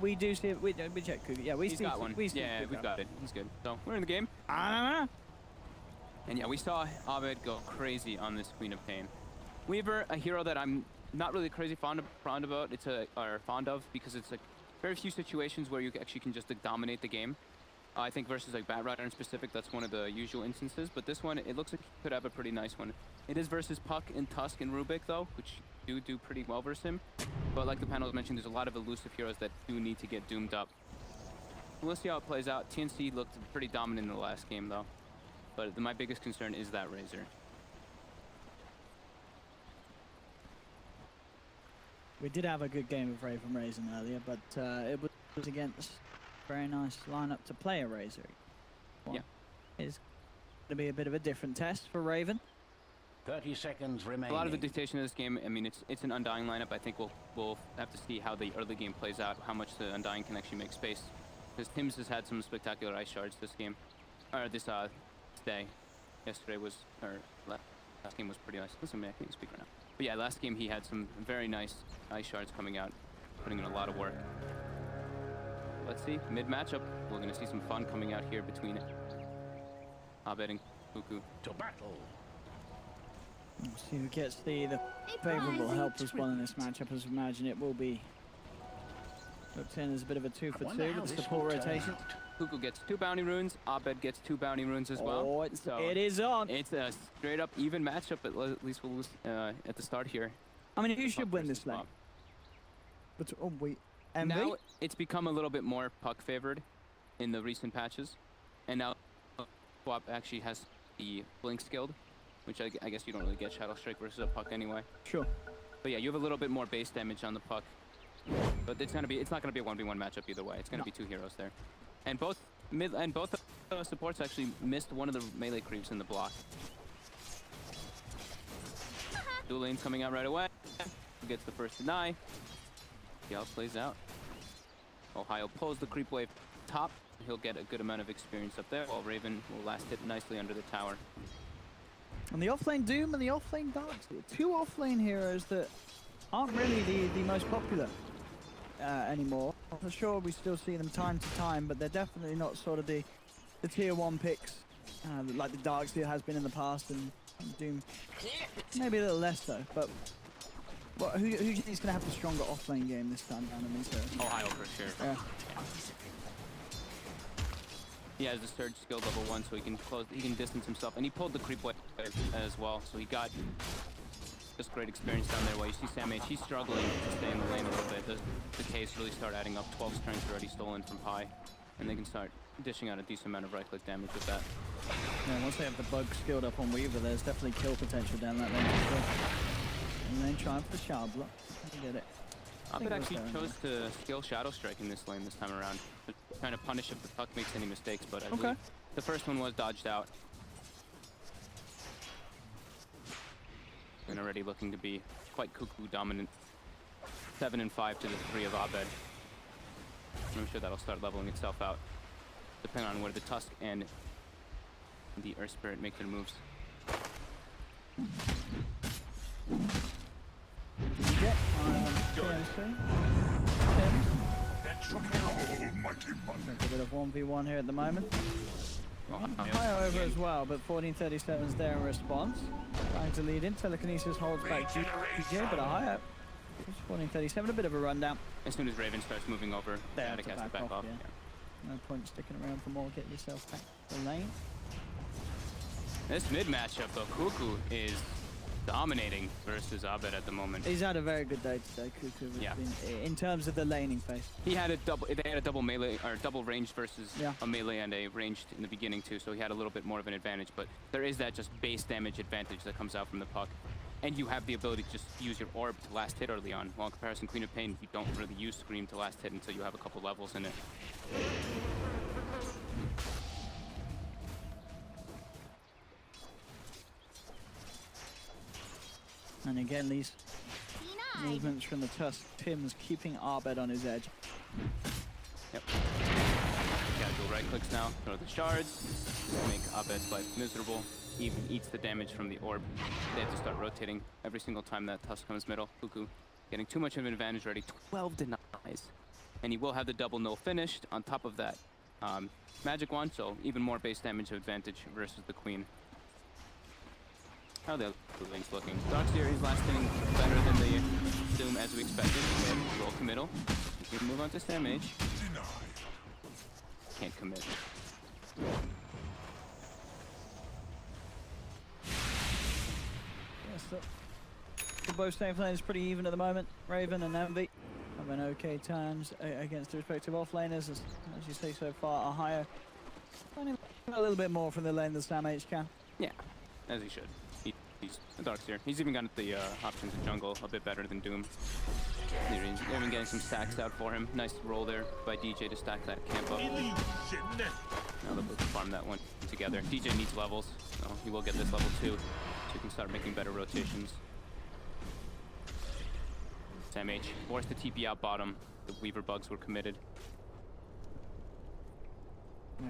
we do see it. We check Kuku. Yeah, He's got one. Yeah, we've got it. He's good. So we're in the game. And yeah, we saw Abed go crazy on this Queen of Pain. Weaver, a hero that I'm not really crazy fond of because it's like very few situations where you actually can just like, dominate the game. I think versus like Bat Rider in specific, that's one of the usual instances. But this one, it looks like you could have a pretty nice one. It is versus Puck and Tusk and Rubik though, which do pretty well versus him. But like the panel mentioned, there's a lot of elusive heroes that do need to get doomed up. We'll see how it plays out. TNC looked pretty dominant in the last game though. But my biggest concern is that Razor. We did have a good game of Raven Raisin earlier, but it was against a very nice lineup to play a Razor. Yeah. It's going to be a bit of a different test for Raven. 30 seconds remaining. A lot of the dictation of this game, I mean, it's an Undying lineup. I think we'll have to see how the early game plays out, how much the Undying can actually make space. Because Tim's has had some spectacular ice shards this game, or this day. Yesterday was, or last game was pretty nice. Listen, I can't speak right now. But yeah, last game he had some very nice ice shards coming out, putting in a lot of work. Let's see, mid matchup, we're gonna see some fun coming out here between Abed and Kuku. To battle. We'll see who gets the favorable help as well in this matchup. As I imagine it will be looked in as a bit of a 2 for 2 with the support rotation. Kuku gets 2 bounty runes, Abed gets 2 bounty runes as well. Oh, it is on. It's a straight up even matchup, at least we'll lose at the start here. I mean, who should win this lane? But oh wait, MV? Now it's become a little bit more Puck favored in the recent patches, and now Swap actually has the blink skilled, which I guess you don't really get Shadow Strike versus a Puck anyway. Sure. But yeah, you have a little bit more base damage on the Puck, but it's not gonna be a 1v1 matchup either way. It's gonna be 2 heroes there, and both supports actually missed one of the melee creeps in the block. Dual lanes coming out right away. Who gets the first deny? See how it plays out. Ohio pulls the creep wave top. He'll get a good amount of experience up there, while Raven will last hit nicely under the tower. And the offlane Doom and the offlane Darkseid, 2 offlane heroes that aren't really the most popular anymore. For sure, we still see them time to time, but they're definitely not sort of the tier 1 picks like the Darkseid has been in the past, and Doom maybe a little less so. But who do you think is going to have the stronger offlane game this time down in these heroes? Ohio for sure. Yeah. He has the surge skill level 1, so he can distance himself, and he pulled the creep wave as well, so he got just great experience down there. While you see Sam H, he's struggling to stay in the lane a little bit. The Ks really start adding up. 12 strength already stolen from Pi, and they can start dishing out a decent amount of right-click damage with that. Yeah, once they have the bug skilled up on Weaver, there's definitely kill potential down that lane as well. And then trying for the shard block. I get it. Abed actually chose to skill Shadow Strike in this lane this time around, trying to punish if the Puck makes any mistakes, but I believe the first one was dodged out. And already looking to be quite Kuku dominant. 7 and 5 to the 3 of Abed. I'm sure that'll start leveling itself out, depending on where the Tusk and the Earth Spirit make their moves. A bit of 1v1 here at the moment. High over as well, but 1437's there in response. Trying to lead in. Telekinesis holds back GJ, but a high up. 1437, a bit of a rundown. As soon as Raven starts moving over, Fnatic has to back off. Yeah. No point sticking around for more. Get yourself back to the lane. This mid matchup though, Kuku is dominating versus Abed at the moment. He's had a very good day today, Kuku. Yeah. In terms of the laning phase. He had they had a double melee, or double ranged versus a melee and a ranged in the beginning too, so he had a little bit more of an advantage, but there is that just base damage advantage that comes out from the Puck. And you have the ability to just use your orb to last hit early on. While in comparison, Queen of Pain, you don't really use Scream to last hit until you have a couple levels in it. And again, these movements from the Tusk. Tim's keeping Abed on his edge. Yep. Casual right clicks now, throw the shards, make Abed's life miserable. He even eats the damage from the orb. They have to start rotating every single time that Tusk comes middle. Kuku getting too much of an advantage already. 12 denies. and he will have the double no finished on top of that magic wand, so even more base damage advantage versus the queen. How are the other lanes looking? Dark Series last inning better than the Doom as we expected. Roll committal. We can move on to Sam H. Can't commit. Yes, the both safe lanes pretty even at the moment. Raven and Envy having okay times against the respective offlaners, as you say so far, are higher. Finding a little bit more from the lane than Sam H can. Yeah, as he should. He's a Darkseer. He's even got the options in jungle a bit better than Doom. They've been getting some stacks out for him. Nice roll there by DJ to stack that camp up. Now they'll both farm that one together. DJ needs levels, so he will get this level 2, so he can start making better rotations. Sam H forced the TP out bottom. The Weaver bugs were committed. Yeah,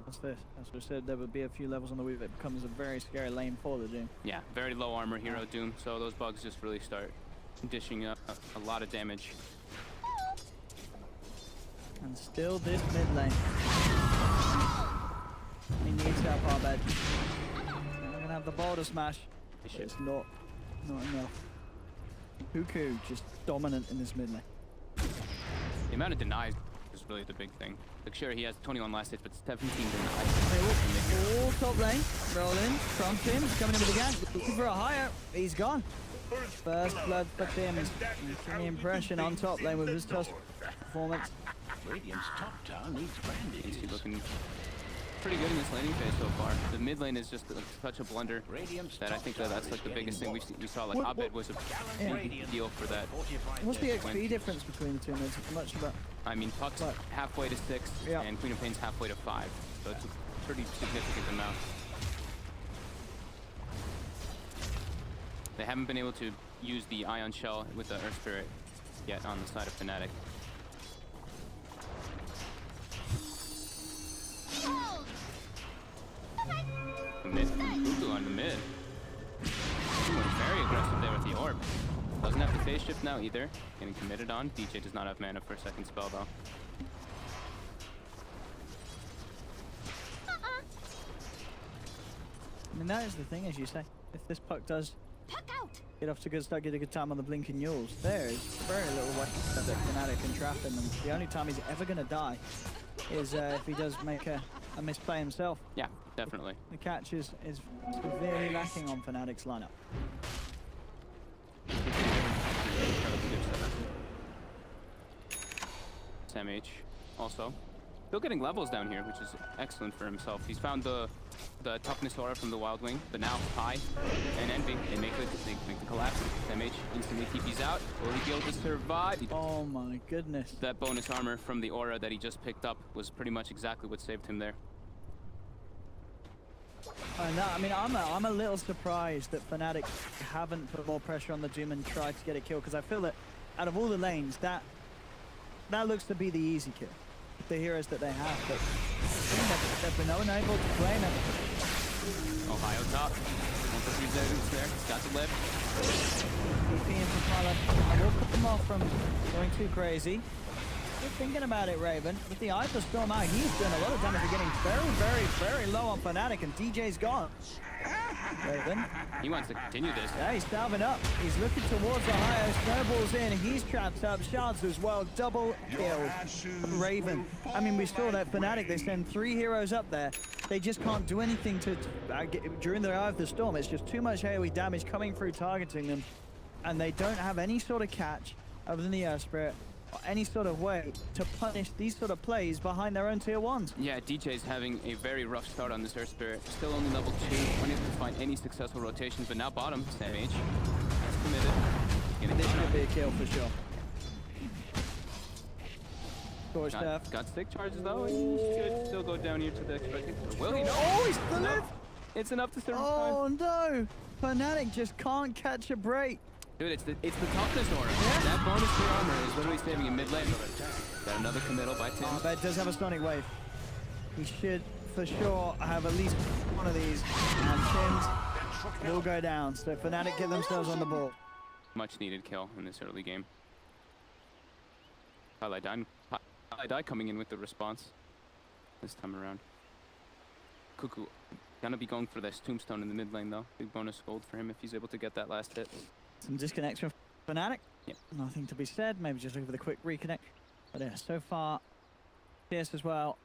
what's this? As we said, there would be a few levels on the Weaver. It becomes a very scary lane for the Doom. Yeah, very low armor hero Doom, so those bugs just really start dishing up a lot of damage. And still this mid lane. He needs help, Arbed. They're gonna have the boulder smash. It's not enough. Cuckoo just dominant in this mid lane. The amount of denies is really the big thing. Like, sure, he has 21 last hits, but 17 denies. All top lane, roll in, trump him, he's coming in with the gas, looking for a higher, he's gone. First blood for Tim, making the impression on top lane with his toss performance. Radiant's top tower needs branding. He's looking pretty good in this laning phase so far. The mid lane is just such a blunder that I think that's like the biggest thing we saw. Like, Abed was a big deal for that. What's the XP difference between the two mids? Much about. I mean, Puck's halfway to 6, and Queen of Pain's halfway to 5, so it's a pretty significant amount. They haven't been able to use the Ion Shell with the Earth Spirit yet on the side of Fnatic. The mid. Cuckoo on the mid. He went very aggressive there with the orb. Doesn't have the phase shift now either. Getting committed on. DJ does not have mana for a second spell though. I mean, that is the thing, as you say. If this puck does get off to get a good time on the blinking Yules, there is very little way that Fnatic can trap him, and the only time he's ever going to die is if he does make a misplay himself. Yeah, definitely. The catch is severely lacking on Fnatic's lineup. Sam H also still getting levels down here, which is excellent for himself. He's found the toughness aura from the Wild Wing, but now High and Envy, they make the collapse. Sam H instantly TP's out. Will he be able to survive? Oh my goodness. That bonus armor from the aura that he just picked up was pretty much exactly what saved him there. I mean, I'm a little surprised that Fnatic haven't put more pressure on the Doom and tried to get a kill, because I feel that out of all the lanes, that looks to be the easy kill. The heroes that they have, but they've been unable to claim it. Ohio top. 1 for 3 seconds there. Got the lift. TP in for Tyler. I will put them off from going too crazy. You're thinking about it, Raven. With the Eye of the Storm out, he's doing a lot of damage. They're getting very, very, very low on Fnatic, and DJ's gone. Raven. He wants to continue this. Yeah, he's diving up. He's looking towards Ohio. Snowballs in. He's trapped up. Shards as well. Double kill. Raven. I mean, we saw that Fnatic, they send 3 heroes up there. They just can't do anything during the Eye of the Storm. It's just too much AoE damage coming through, targeting them. And they don't have any sort of catch other than the Earth Spirit, or any sort of way to punish these sort of plays behind their own tier 1s. Yeah, DJ's having a very rough start on this Earth Spirit. Still only level 2, unable to find any successful rotations, but now bottom, Sam H. That's committed. This should be a kill for sure. Got stick charges though, he should still go down here to the expected. Will he? No! Oh, he's still live! It's enough to survive. Oh no! Fnatic just can't catch a break. Dude, it's the toughness aura. Yeah. That bonus for armor is literally saving him mid lane. Got another committal by Tim. Oh, but it does have a Sonic Wave. He should for sure have at least one of these. And Tim's will go down. So Fnatic get themselves on the ball. Much needed kill in this early game. Highlight done. Die coming in with the response this time around. Cuckoo gonna be going for this tombstone in the mid lane though. Big bonus gold for him if he's able to get that last hit. Some disconnects from Fnatic. Yep. Nothing to be said. Maybe just looking for the quick reconnect. But yeah, so far, Fierce as well.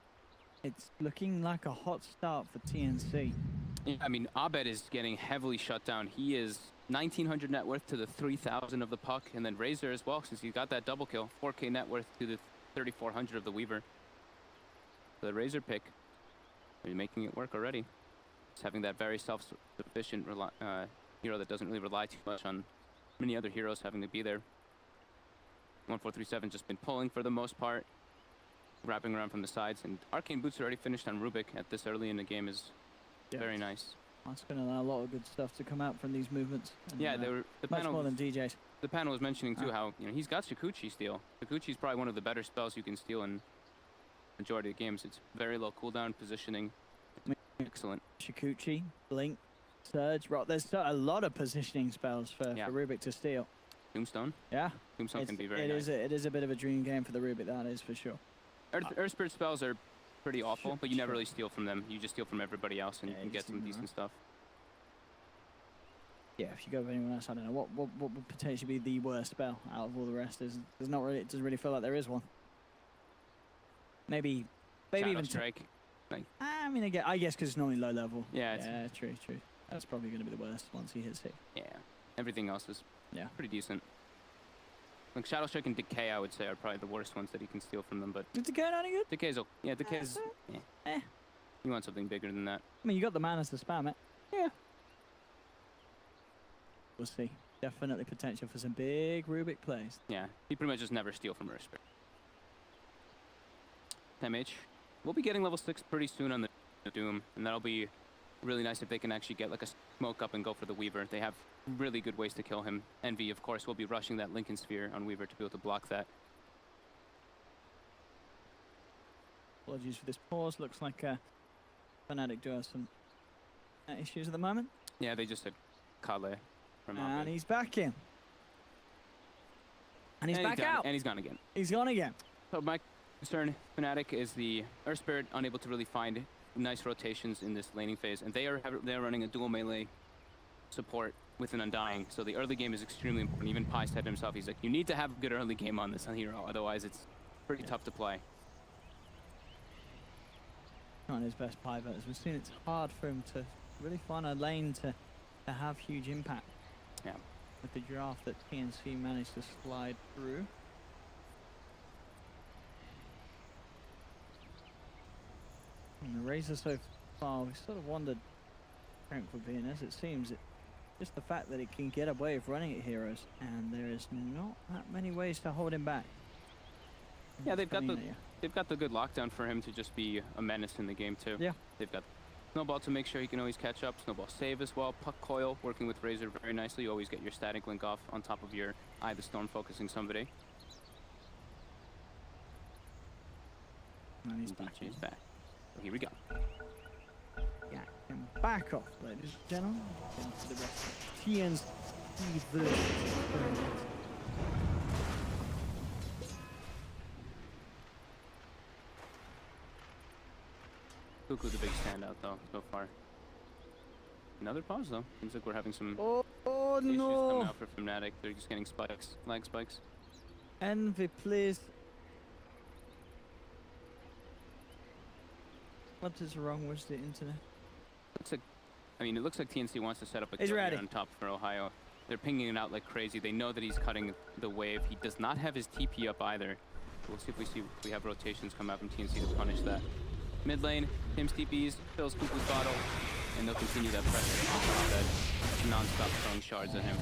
It's looking like a hot start for TNC. Yeah, I mean, Abed is getting heavily shut down. He is 1,900 net worth to the 3,000 of the Puck, and then Razor as well, since he got that double kill. 4K net worth to the 3,400 of the Weaver. So the Razor pick, they're making it work already. Just having that very self-sufficient hero that doesn't really rely too much on many other heroes having to be there. 1437 just been pulling for the most part, wrapping around from the sides, and Arcane Boots already finished on Rubik at this early in the game is very nice. That's going to allow a lot of good stuff to come out from these movements. And, yeah, they were the much panel more than DJs. The panel was mentioning too how he's got Shikuchi steal. Shikuchi is probably one of the better spells you can steal in majority of games. It's very low cooldown, positioning, excellent. Shikuchi, Blink, Surge, Rock. There's a lot of positioning spells for Rubik to steal. Tombstone. Yeah. Tombstone can be very nice. It is a bit of a dream game for the Rubik, that is for sure. Earth Spirit spells are pretty awful, but you never really steal from them. You just steal from everybody else and you can get some decent stuff. Yeah, if you go with anyone else, I don't know what would potentially be the worst spell out of all the rest. There's not really. It doesn't really feel like there is one. Maybe Shadow even Strike. I mean, I guess because it's normally low level. Yeah. True. That's probably going to be the worst once he hits it. Yeah. Everything else is pretty decent. Like Shadow Strike and Decay, I would say, are probably the worst ones that you can steal from them. But is Decay not any good? Decay's Decay's. You want something bigger than that. I mean, you got the manas to spam it. Yeah. We'll see. Definitely potential for some big Rubik plays. Yeah, he pretty much just never steal from Earth Spirit. MH. We'll be getting level 6 pretty soon on the Doom, and that'll be really nice if they can actually get like a smoke up and go for the Weaver. They have really good ways to kill him. Envy, of course, will be rushing that Lincoln Sphere on Weaver to be able to block that. Apologies for this pause. Looks like Fnatic do have some issues at the moment. Yeah, they just had Kale from And he's back in. And he's back out. And he's gone again. He's gone again. So my concern, Fnatic, is the Earth Spirit unable to really find nice rotations in this laning phase, and they're running a dual melee support with an Undying, so the early game is extremely important. Even Pi said himself, he's like, you need to have a good early game on this hero, otherwise it's pretty tough to play. Not his best Pi, but as we've seen, it's hard for him to really find a lane to have huge impact. Yeah. With the draft that TNC managed to slide through. And the Razor so far, we sort of wondered strength would be in, as it seems, just the fact that it can get away with running at heroes, and there is not that many ways to hold him back. Yeah, they've got the good lockdown for him to just be a menace in the game too. Yeah. They've got Snowball to make sure he can always catch up. Snowball save as well. Puck coil working with Razor very nicely. You always get your static link off on top of your Eye of the Storm focusing somebody. And he's back. He's back. So here we go. Yeah, and back off, ladies and gentlemen. Into the rest of TNC versus Cuckoo the big standout though so far. Another pause though. Seems like we're having some oh issues no! coming out for Fnatic. They're just getting spikes, lag spikes. Envy, please. What is wrong with the internet? Looks like, I mean, it looks like TNC wants to set up a He's kill ready. on top for Ohio. They're pinging it out like crazy. They know that he's cutting the wave. He does not have his TP up either. We'll see if we have rotations come out from TNC to punish that. Mid lane, Tim's TPs, fills Cuckoo's bottle, and they'll continue that pressure. That non-stop throwing shards at him.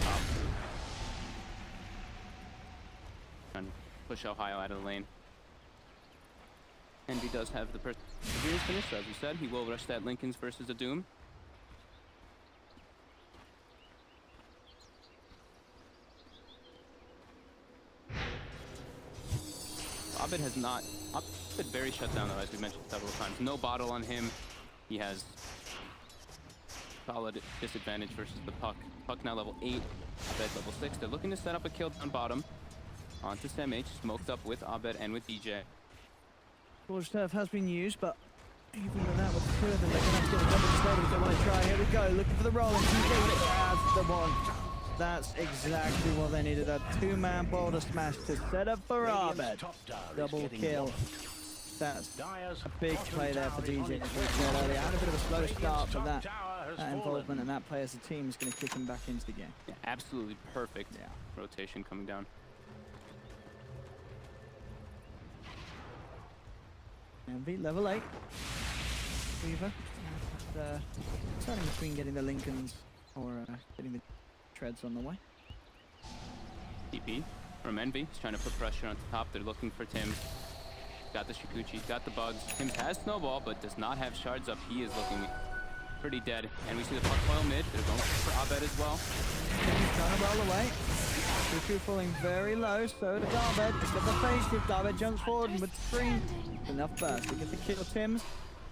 Top. Trying to push Ohio out of the lane. Envy does have the Perseverance finish, so as we said, he will rush that Lincoln's versus the Doom. Abed has not... Abed very shut down though, as we mentioned several times. No bottle on him. He has solid disadvantage versus the Puck. Puck now level 8, Abed level 6. They're looking to set up a kill down bottom. Onto SamH, smoked up with Abed and with DJ. Forge turf has been used, but even with that, with the two of them, they're going to have to get a double stable if they want to try. Here we go, looking for the roll, and TK with it. That's the one. That's exactly what they needed. A two-man boulder smash to set up for Abed. Double kill. That's a big play there for DJ. As we said earlier, had a bit of a slow start, but that involvement and that play as a team is going to kick him back into the game. Yeah, absolutely perfect rotation coming down. MV level 8. Weaver. Starting between getting the Lincolns or getting the treads on the way. TP from Envy. He's trying to put pressure on top. They're looking for Tim. Got the Shikuchi, got the bugs. Tim has Snowball, but does not have shards up. He is looking pretty dead. And we see the puck coil mid. They're going for Abed as well. He's trying to roll away. Cuckoo falling very low, so does Abed. He's got the face shift. Abed jumps forward and with screen. Enough burst to get the kill. Tim's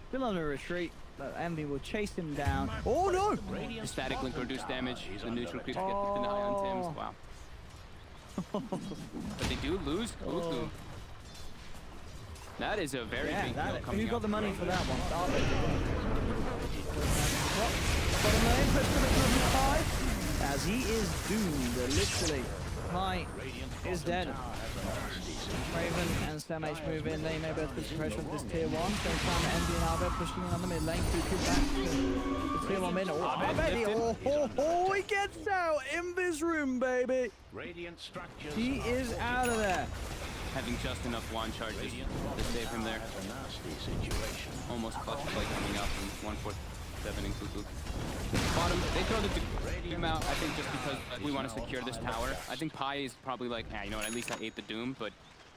still on a retreat, but Envy will chase him down. Oh no! The static link reduced damage. The neutral creeps get the deny on Tim's. Wow. But they do lose Cuckoo. That is a very big deal coming up. Who's got the money for that one? Bottom lane, push for the Pi, as he is doomed, literally. Pi is dead. Raven and SamH move in. They may both put some pressure on this tier 1. Same time, Envy and Abed pushing in on the mid lane. Cuckoo back to the tier 1 mid. Oh, baby! Oh, he gets out in this room, baby! He is out of there. Having just enough wand charges to save him there. Almost clutch play coming up in 147 in Cuckoo. Bottom, they throw the Doom out, I think just because we want to secure this tower. I think Pi is probably like, you know what, at least I ate the Doom, but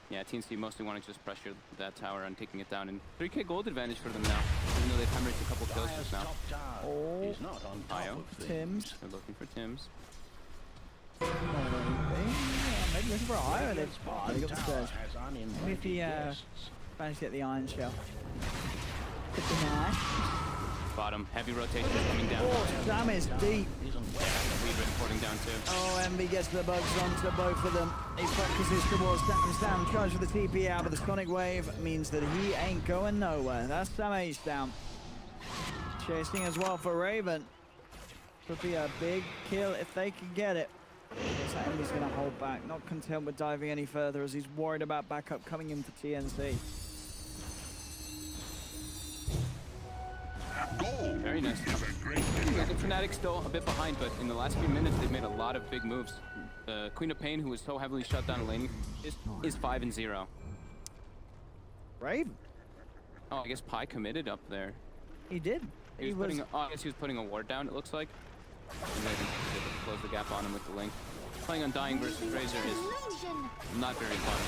yeah, TNC mostly want to just pressure that tower and taking it down. And 3k gold advantage for them now, even though they've hemorrhaged a couple kills just now. Oh, Io. Tim's. They're looking for Tim's. Maybe looking for an iron. They got the stairs. Maybe if he managed to get the iron shell. Get the knife. Bottom, heavy rotation coming down. Oh, Sam is deep. Weaver importing down too. Oh, Envy gets the bugs onto both of them. He focuses towards Sam. Tries for the TP out, but the Sonic Wave means that he ain't going nowhere. That's SamH down. Chasing as well for Raven. Could be a big kill if they can get it. Looks like Envy's going to hold back, not content with diving any further as he's worried about backup coming in for TNC. Very nice. Fnatic still a bit behind, but in the last few minutes they've made a lot of big moves. The Queen of Pain, who was so heavily shut down laning, is 5-0. Raven? Oh, I guess Pi committed up there. He did. He was putting, I guess he was putting a ward down, it looks like. And then close the gap on him with the link. Playing on Dying versus Razor is not very fun.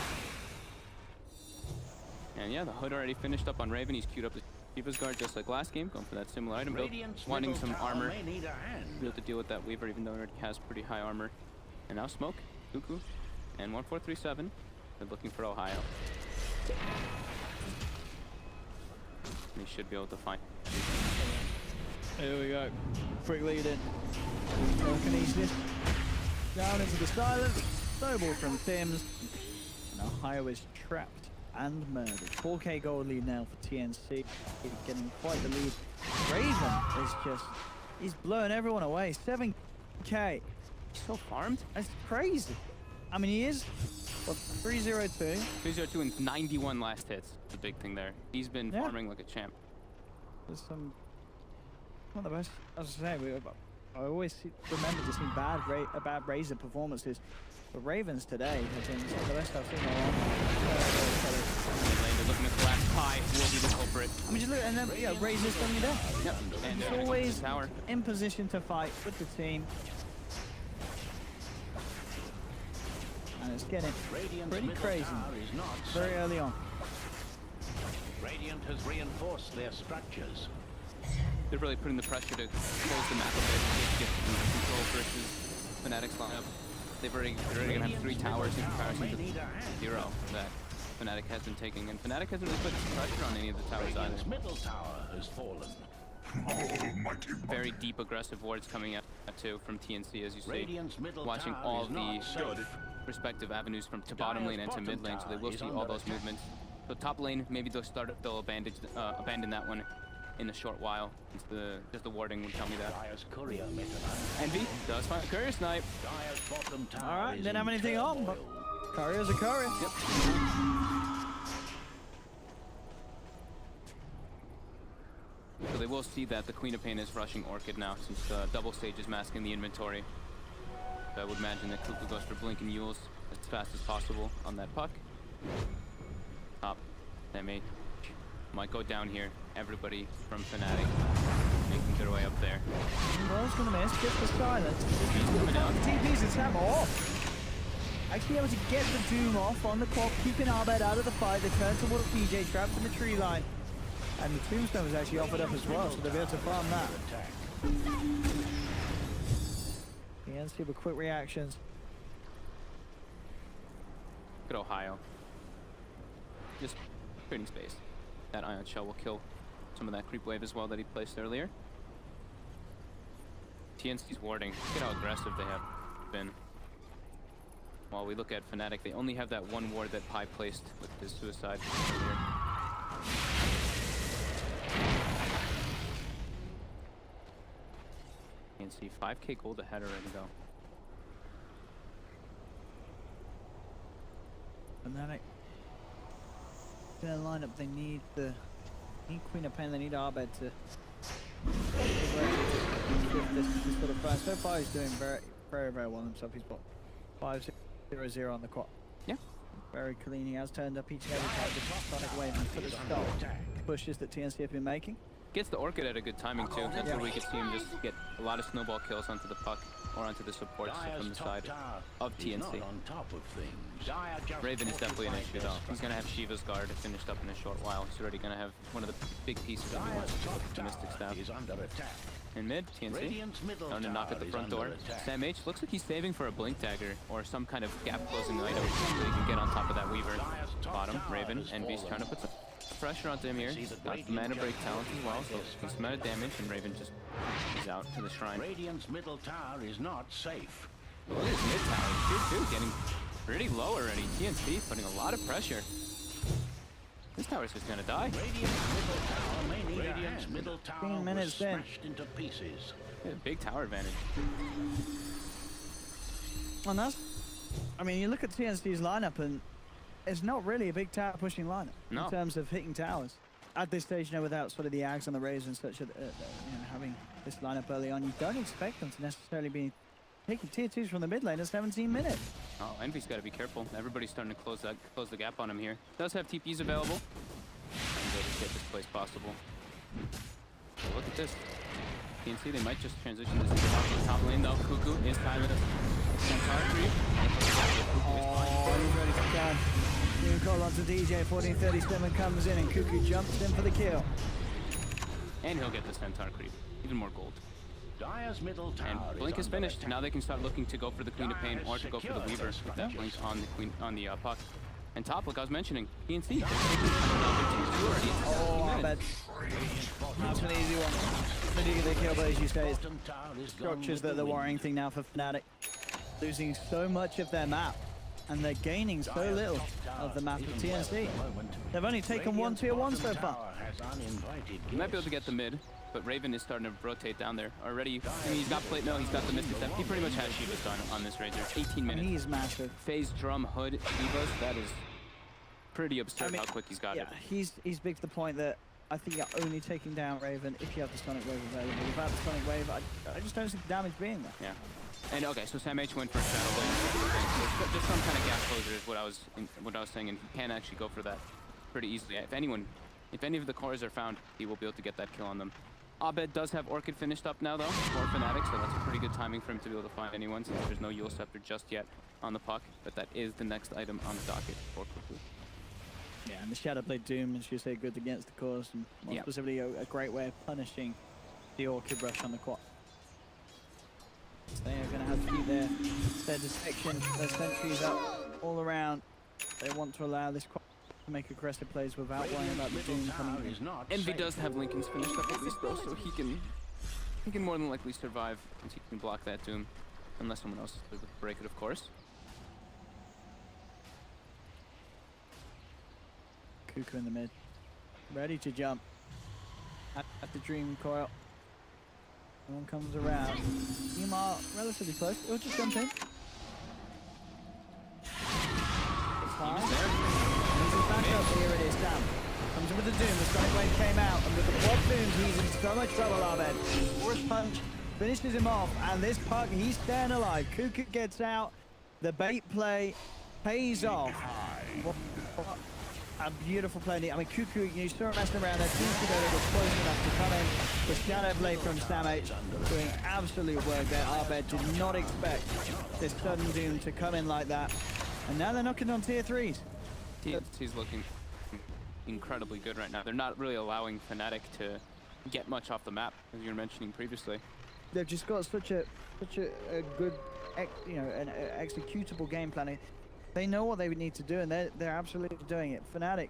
And yeah, the Hood already finished up on Raven. He's queued up the Shiva's Guard just like last game, going for that similar item build. Wanting some armor. Be able to deal with that Weaver, even though he already has pretty high armor. And now Smoke, Cuckoo, and 1437. They're looking for Ohio. They should be able to find. Here we go. Quick lead in. Telekinesis. Down into the silence. Snowball from Tim's. And Ohio is trapped and murdered. 4k gold lead now for TNC. Getting quite the lead. Raven is just... He's blowing everyone away. 7k. He's so farmed. That's crazy. I mean, he is... What, 302? 302 and 91 last hits. The big thing there. He's been farming like a champ. There's some... Not the best. As I say, I always remember just seeing bad Razor performances. But Ravens today have been some of the best I've seen in a long time. They're looking at the last Pi, who will be the culprit. I mean, just look, and then, yeah, Razor's done you down. Yep. And he's always in position to fight with the team. And it's getting pretty crazy very early on. Radiant has reinforced their structures. They're really putting the pressure to close the map a bit, to get control versus Fnatic's lineup. They're already going to have 3 towers in comparison to 0 that Fnatic has been taking. And Fnatic hasn't really put pressure on any of the towers either. Middle tower has fallen. Very deep aggressive wards coming out too from TNC, as you see. Watching all the respective avenues from to bottom lane and to mid lane, so they will see all those movements. So top lane, maybe they'll abandon that one in a short while. Just the warding would tell me that. Envy does find Courier Snipe. All right, didn't have anything on, but Courier's a Courier. Yep. So they will see that the Queen of Pain is rushing Orchid now, since the double stage is masking the inventory. So I would imagine that Cuckoo goes for Blink and Yules as fast as possible on that puck. Top. That might go down here. Everybody from Fnatic making their way up there. Ball's gonna miss, just for silence. Coming down. TP's and Sam off. Actually able to get the Doom off on the clock, keeping Arbed out of the fight. They turn towards PJ, trapped in the tree line. And the Tombstone was actually offered up as well, so they'll be able to farm that. TNC with quick reactions. Good Ohio. Just creating space. That Ion Shell will kill some of that creep wave as well that he placed earlier. TNC's warding. Look at how aggressive they have been. While we look at Fnatic, they only have that one ward that Pi placed with his suicide earlier. TNC 5k gold ahead already though. Fnatic. In their lineup, they need Queen of Pain, they need Arbed to this sort of fight. So far he's doing very well himself. He's got 5-0-0 on the clock. Yeah. Very clean. He has turned up each and every time the Sonic wave and put a stop pushes that TNC have been making. Gets the Orchid at a good timing too. That's where we could see him just get a lot of snowball kills onto the puck or onto the supports from the side of TNC. Raven is definitely an issue though. He's going to have Shiva's guard finished up in a short while. He's already going to have one of the big pieces of the Mystic Staff. In mid, TNC, going to knock at the front door. Sam H looks like he's saving for a Blink Dagger or some kind of gap closing item so he can get on top of that Weaver. Bottom, Raven, Envy's trying to put some pressure onto him here. Got the mana break talent as well, so some amount of damage, and Raven just is out to the shrine. Radiant's middle tower is not safe. Look at his mid tower, tier 2, getting pretty low already. TNC putting a lot of pressure. This tower's just gonna die. Radiant's middle tower 15 minutes was smashed into pieces. Yeah, big tower advantage. And that's, I mean, you look at TNC's lineup and it's not really a big tower pushing lineup in terms of hitting towers. At this stage, you know, without sort of the Ags and the Rays and such, you know, having this lineup early on, you don't expect them to necessarily be taking tier 2s from the mid lane at 17 minutes. Oh, Envy's got to be careful. Everybody's starting to close the gap on him here. Does have TPs available. And they just get this place possible. So look at this. TNC, they might just transition this into the top lane though. Cuckoo is timing a Centaur creep. Oh, he's ready to go. New call onto DJ, 1437 comes in and Cuckoo jumps in for the kill. And he'll get the Centaur creep. Even more gold. And Blink is finished. Now they can start looking to go for the Queen of Pain or to go for the Weaver with that Blink on the puck. And top, like I was mentioning, TNC. Oh, I bet. That's an easy one. They do get the kill, but as you say, structures the worrying thing now for Fnatic. Losing so much of their map, and they're gaining so little of the map of TNC. They've only taken one tier 1 so far. He might be able to get the mid, but Raven is starting to rotate down there already. I mean, he's got plate mill, he's got the Mystic Step. He pretty much has Shiva's done on this Razor. 18 minutes. He's massive. Phase, drum, hood, Shivas, that is pretty absurd how quick he's got it. He's big to the point that I think you're only taking down Raven if you have the Sonic Wave available. Without the Sonic Wave, I just don't see the damage being there. Yeah. And okay, so Sam H went for Shadow Blade. So just some kind of gap closure is what I was saying, and he can actually go for that pretty easily. If any of the cores are found, he will be able to get that kill on them. Abed does have Orchid finished up now though, for Fnatic, so that's a pretty good timing for him to be able to find anyone since there's no Yule Scepter just yet on the puck, but that is the next item on the docket for Cuckoo. Yeah, and the Shadowblade Doom, as you say, good against the cores, and more specifically a great way of punishing the Orchid rush on the quad. So they are going to have to keep their detection, their sentries up all around. They want to allow this quad to make aggressive plays without worrying about the Doom coming in. Envy does have Lincoln's finished up at least though, so he can more than likely survive once he can block that Doom, unless someone else is able to break it, of course. Cuckoo in the mid. Ready to jump. At the Dream Coil. One comes around. Neymar relatively close. He'll just jump in. Fine. He's back up. Here it is. Down. Comes in with the Doom. The Sonic Wave came out. And with the quad booms, he's in so much trouble, Abed. Force punch finishes him off. And this puck, he's staying alive. Cuckoo gets out. The bait play pays off. What a beautiful play. I mean, Cuckoo, you saw him messing around there. TNC was close enough to come in. The Shadow Blade from Samh doing absolute work there. Abed did not expect this sudden Doom to come in like that. And now they're knocking on tier 3s. TNC's looking incredibly good right now. They're not really allowing Fnatic to get much off the map, as you were mentioning previously. They've just got such a good, an executable game planning. They know what they would need to do, and they're absolutely doing it. Fnatic,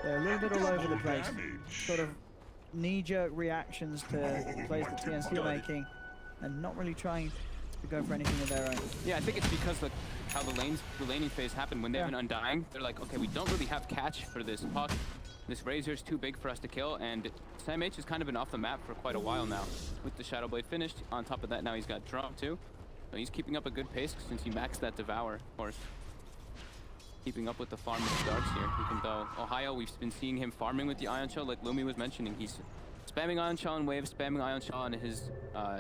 they're a little bit all over the place. Sort of knee-jerk reactions to plays that TNC are making, and not really trying to go for anything of their own. Yeah, I think it's because how the laning phase happened when they have an Undying. They're like, okay, we don't really have catch for this puck. This Razor's too big for us to kill, and Samh has kind of been off the map for quite a while now. With the Shadow Blade finished, on top of that now he's got Drum too. So he's keeping up a good pace since he maxed that Devour, of course. Keeping up with the farm starts here, even though Ohio, we've been seeing him farming with the Ion Shell, like Lumi was mentioning. He's spamming Ion Shell and Wave, spamming Ion Shell on his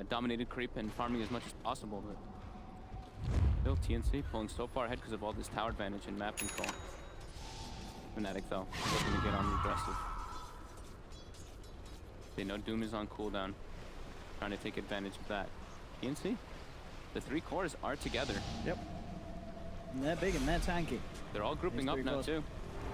dominated creep and farming as much as possible. But still TNC pulling so far ahead because of all this tower advantage and map control. Fnatic though, looking to get on the aggressive. They know Doom is on cooldown, trying to take advantage of that. TNC, the 3 cores are together. Yep. And they're big and they're tanky. They're all grouping up now too.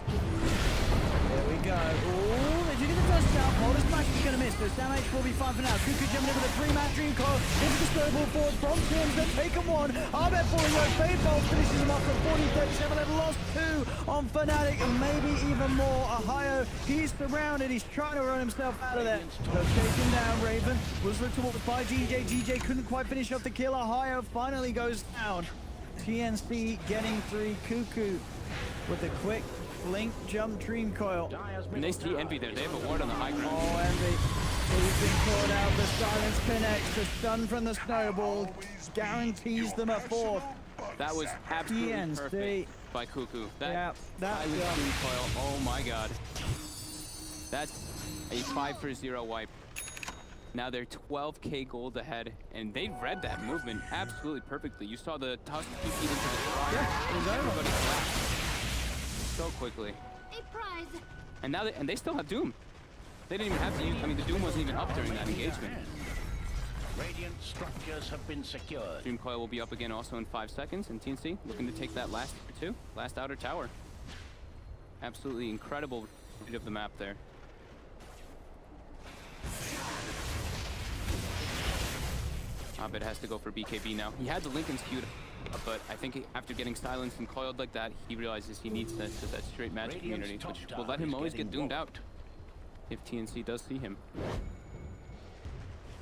There we go. Oh, they do get the touchdown. Boulder Smash is going to miss, but Samh will be fine for now. Cuckoo jumping in with a 3-man Dream Coil into the snowball forward from Tim's. They've taken 1. Abed falling low. Fade Bolt finishes him off at 40-37. They've lost 2 on Fnatic and maybe even more. Ohio, he's surrounded. He's trying to run himself out of there. They'll chase him down. Raven was looked towards by GJ. GJ couldn't quite finish off the kill. Ohio finally goes down. TNC getting 3. Cuckoo with the quick blink jump Dream Coil. And they see Envy there. They have a ward on the high ground. Oh, Envy. He's been caught out. The silence connects. The stun from the snowball guarantees them a 4th. That was absolutely TNC. perfect by Cuckoo. Yeah, that was Dream Coil. Oh my god. That's a 5-for-0 wipe. Now they're 12k gold ahead, and they read that movement absolutely perfectly. You saw the toss 2 feet into the fire. Yeah, it was over. Everybody flashed so quickly. A prize. And now they still have Doom. They didn't even have to use, I mean, the Doom wasn't even up during that engagement. Radiant structures have been secured. Dream Coil will be up again also in 5 seconds, and TNC looking to take that last outer tower. Absolutely incredible read of the map there. Abed has to go for BKB now. He had the Lincoln skewed, but I think after getting silenced and coiled like that, he realizes he needs that straight magic community, which will let him always get doomed out if TNC does see him.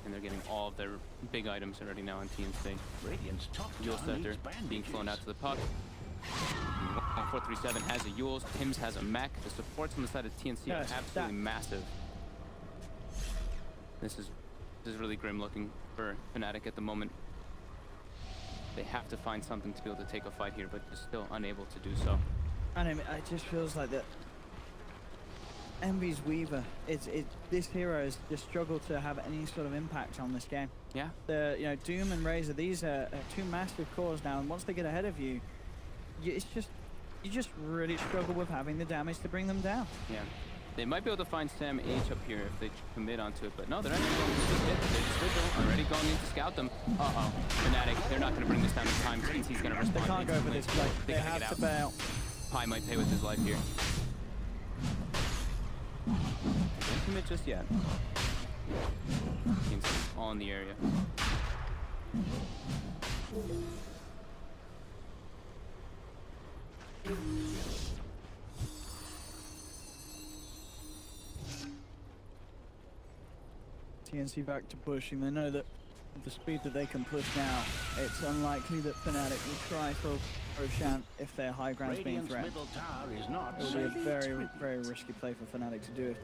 And they're getting all of their big items already now on TNC. Radiant's top Yule tower Scepter needs being flown out bandages. to the puck. 437 has a Yule's, Tim's has a mech. The supports on the side of TNC are Yes, absolutely massive. This is really grim looking for Fnatic at the moment. They have to find something to be able to take a fight here, but they're still unable to do so. And it just feels like that. Envy's Weaver, this hero has just struggled to have any sort of impact on this game. Yeah. The Doom and Razor, these are 2 massive cores now, and once they get ahead of you, you just really struggle with having the damage to bring them down. Yeah. They might be able to find Sam H up here if they commit onto it, but no, they're actually going to just hit. They're just vigil, already going in to scout them. Uh-oh. Fnatic, they're not going to bring this down in time. TNC's going to respond. They can't go for this play. They gotta have get to out. bail. Pi might pay with his life here. Don't commit just yet. TNC's all in the area. TNC back to pushing. They know that with the speed that they can push now, it's unlikely that Fnatic will try for Roshan if their high ground's being Radiant's threatened. middle tower is not It will be a safe. very, very risky play for Fnatic to do it.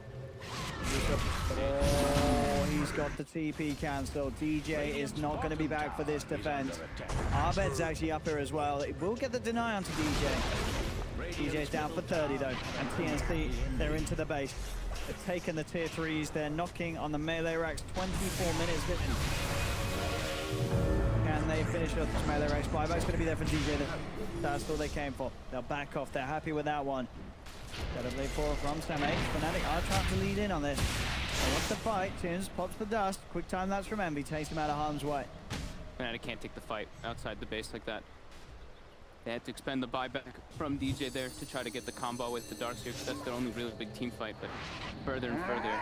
Oh, he's got the TP cancelled. DJ is not going to be back for this defense. Abed's actually up here as well. It will get the deny onto DJ. DJ's down for 30 though, and TNC, they're into the base. They've taken the tier 3s, they're knocking on the melee racks. 24 minutes in. Can they finish off this melee racks? Buyback's going to be there for DJ. That's all they came for. They'll back off, they're happy with that one. Better play forward from Sam H. Fnatic are trying to lead in on this. They want the fight. Tunes pops the dust. Quick time lapse from Envy takes him out of harm's way. Fnatic can't take the fight outside the base like that. They had to expend the buyback from DJ there to try to get the combo with the Darkseer, because that's their only really big team fight. But further and further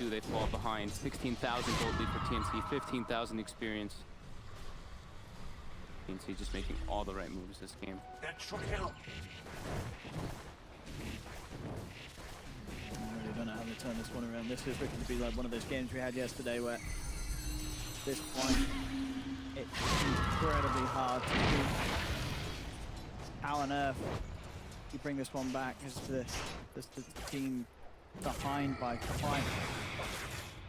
do they fall behind. 16,000 gold lead for TNC, 15,000 experience. TNC just making all the right moves this game. Extra help. I really don't know how to turn this one around. This is looking to be like one of those games we had yesterday where at this point it's incredibly hard to do. How on earth you bring this one back as the team behind by quite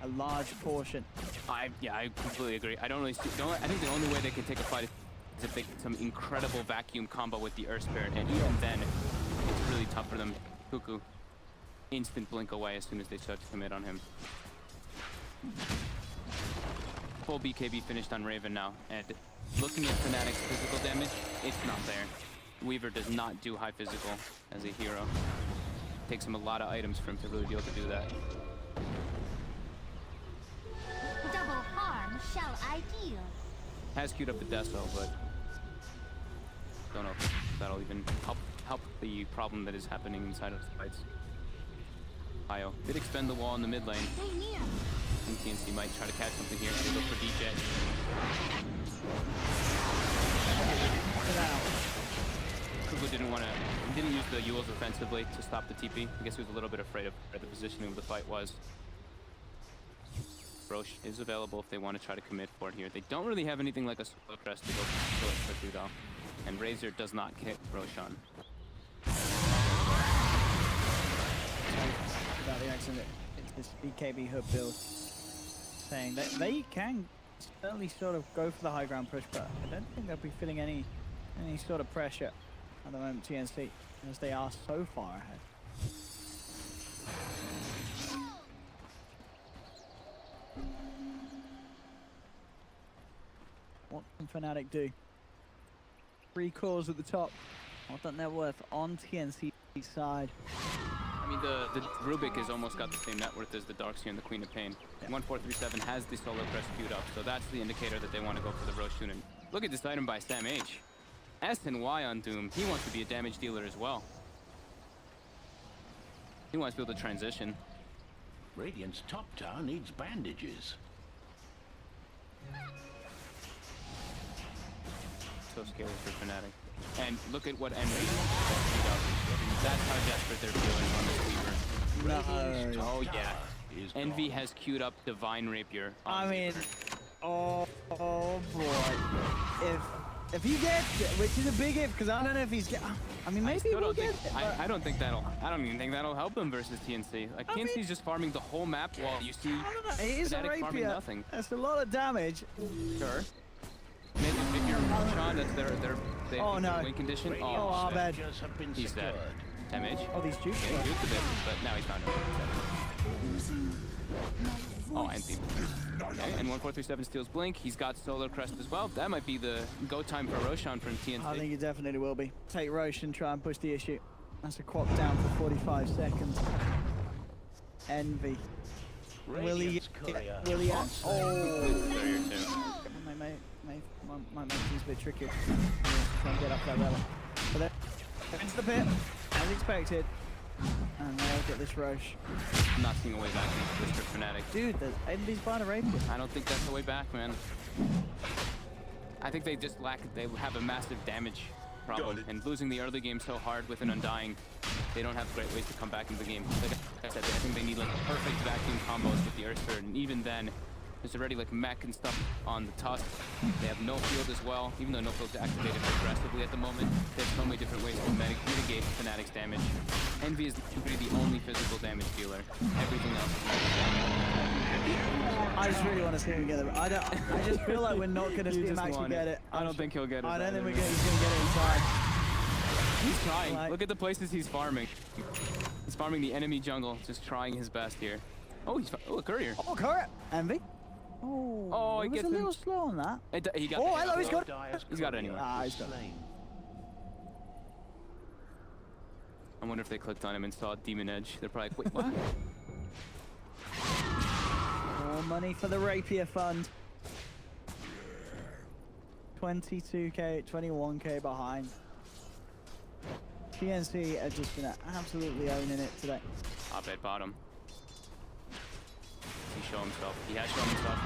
a large portion. I completely agree. I don't really see, I think the only way they can take a fight is if they get some incredible vacuum combo with the Earth Spirit, and even then it's really tough for them. Cuckoo, instant blink away as soon as they start to commit on him. Full BKB finished on Raven now, and looking at Fnatic's physical damage, it's not there. Weaver does not do high physical as a hero. Takes him a lot of items for him to really be able to do that. Double harm shall I deal? Has queued up the Deso, but don't know if that'll even help the problem that is happening inside of the fights. Io did expend the wall in the mid lane. Stay near. I think TNC might try to catch something here. They look for DJ. Kuku didn't use the Yules offensively to stop the TP. I guess he was a little bit afraid of where the positioning of the fight was. Roche is available if they want to try to commit for it here. They don't really have anything like a solo crest to go kill it quickly though. And Razor does not kick Roshan. About the accident, it's this BKB hub build saying that they can certainly sort of go for the high ground push, but I don't think they'll be feeling any sort of pressure at the moment, TNC, as they are so far ahead. What can Fnatic do? 3 cores at the top. What that net worth on TNC's side. I mean, the Rubik has almost got the same net worth as the Darkseer and the Queen of Pain. Yeah. 1437 has the solo crest queued up, so that's the indicator that they want to go for the Roshan. And look at this item by Sam H. S and Y on Doom. He wants to be a damage dealer as well. He wants to be able to transition. Radiant's top tower needs bandages. So scary for Fnatic. And look at what Envy. That's how desperate they're feeling on this Weaver. No. Oh yeah. Envy has queued up Divine Rapier. I mean, oh boy. If he gets it, which is a big if, because I don't know if he's I mean, maybe he will get it. I don't even think that'll help him versus TNC. Like, TNC's just farming the whole map while you see it is a Fnatic farming rapier. nothing. That's a lot of damage. Sure. Maybe if you're Roshan, that's they no. win condition. Oh, Abed. He's dead. Damage. Oh, these jukes. Yeah, he juked a bit, but now he's not. Oh, and the okay, and 1437 steals Blink. He's got Solar Crest as well. That might be the go time for Roshan from TNC. I think it definitely will be. Take Roche and try and push the issue. That's a quap down for 45 seconds. Envy. Will he? Oh! Might make things a bit tricky. Try and get up that level. But there, into the pit, as expected. And they'll get this Roche. I'm not seeing a way back into this for Fnatic. Dude, Envy's buying a rapier. I don't think that's the way back, man. I think they just they have a massive damage problem. And losing the early game so hard with an Undying, they don't have great ways to come back into the game. Like I said, I think they need like perfect vacuum combos with the Earth Spirit, and even then, There's already like mech and stuff on the Tusk. They have no field as well, even though no field's activated aggressively at the moment. There's so many different ways to mitigate Fnatic's damage. Envy is literally the only physical damage dealer. Everything else is magic damage. I just really want to see him get it. I just feel like we're not going to see him actually get it. I don't think he'll get it. I don't think he's going to get it in time. He's trying. Look at the places he's farming. He's farming the enemy jungle, just trying his best here. Oh, a courier. Oh, courier. Envy. Oh, he was gets a little him. slow on that. He got Oh, it. hello, he's got it. He's got it anyway. Ah, he's got it. I wonder if they clicked on him and saw Demon Edge. They're probably like, wait, what? More money for the Rapier Fund. 22k, 21k behind. TNC are just gonna absolutely owning it today. Abed bottom. He show himself. He has shown himself.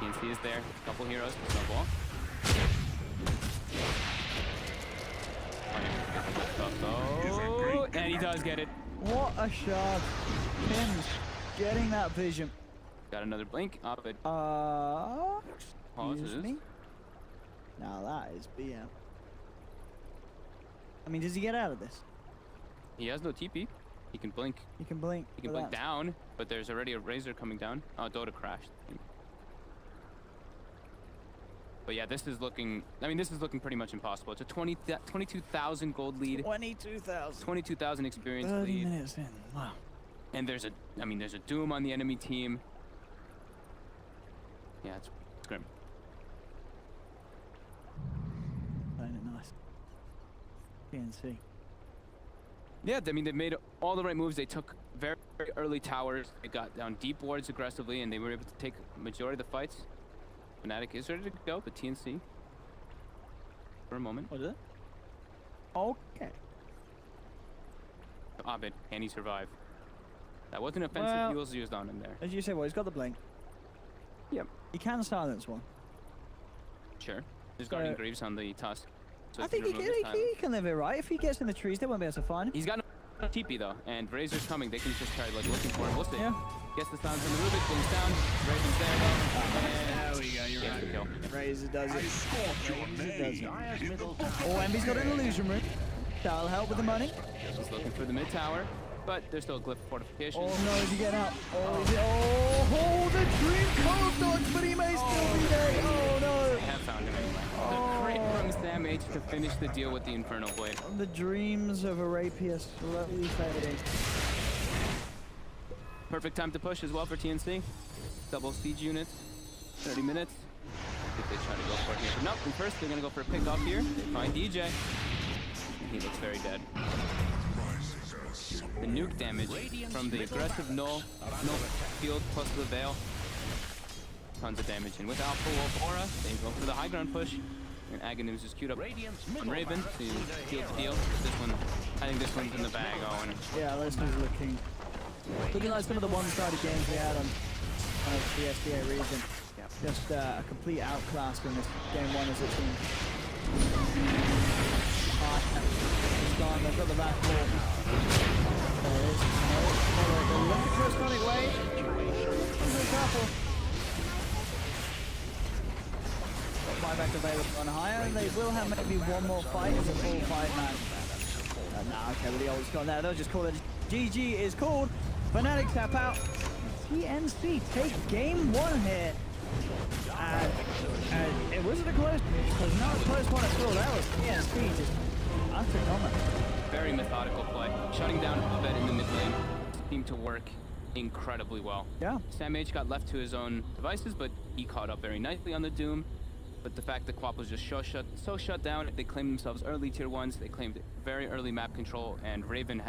TNC is there. Couple heroes. Snowball. Oh, and he does get it. What a shot. Tim's getting that vision. Got another blink. Abed Excuse pauses. me? Now that is BM. I mean, does he get out of this? He has no TP. He can blink. He can blink. He can blink down, but there's already a Razor coming down. Oh, Dota crashed. But yeah, this is looking, I mean, this is looking pretty much impossible. It's a 22,000 gold lead. 22,000. 22,000 experience 30 lead. minutes in. Wow. And there's a Doom on the enemy team. Yeah, it's grim. Playing it nice. TNC. Yeah, I mean, they made all the right moves. They took very, very early towers. They got down deep wards aggressively, and they were able to take majority of the fights. Fnatic is ready to go, but TNC for a moment. What is it? Okay. Abed, can he survive? That wasn't offensive Well, fuels used on him there. As you say, well, he's got the blink. Yep. He can silence one. Sure. There's Guardian Greaves on the Tusk. So I think he can live it, right? If he gets in the trees, they won't be able to find him. He's got no TP though, and Razor's coming. They can just try like looking for him. We'll see. Yeah. Gets the silence on the Rubik, blings down. Raven's there though. There we go, you're Gets the kill. Razor does it. Dire's middle tower. Oh, Envy's got an illusion room. That'll help with the money. He's looking for the mid tower, but there's still a glyph fortification. Oh no, is he getting out? Oh, the dream code dodge, but he may still be there. Oh no. They have found him anyway. The crit from Sam H to finish the deal with the Infernal Blade. The dreams of a rapier slowly fading. Perfect time to push as well for TNC. Double siege units, 30 minutes. I think they try to go for it here. But nope, and first they're gonna go for a pick off here. They find DJ. And he looks very dead. The nuke damage from the aggressive null field plus the veil. Tons of damage. And with Alpha Wolf Aura, they go for the high ground push. And Aghanim is queued up on Raven to deal the deal. This one, I think this one's in the bag, Owen. Yeah, this is looking like some of the one-sided games we had on the SDA region. Just a complete outclass in this game one as it seems. It's gone, they've got the back wall. There it is. They're looking for a sonic wave. Be careful. Buyback available on higher. They will have maybe one more fight as a full 5-man. Nah, okay, but the old's gone there. They'll just call it GG is called. Fnatic tap out. TNC take game one here. And it wasn't a close one. It was not a close one at all. That was TNC just utter dominant. Very methodical play. Shutting down Abed in the mid lane seemed to work incredibly well. Yeah. Sam H got left to his own devices, but he caught up very nicely on the Doom. But the fact that Quap was just so shut down, they claimed themselves early tier 1s, they claimed very early map control, and Raven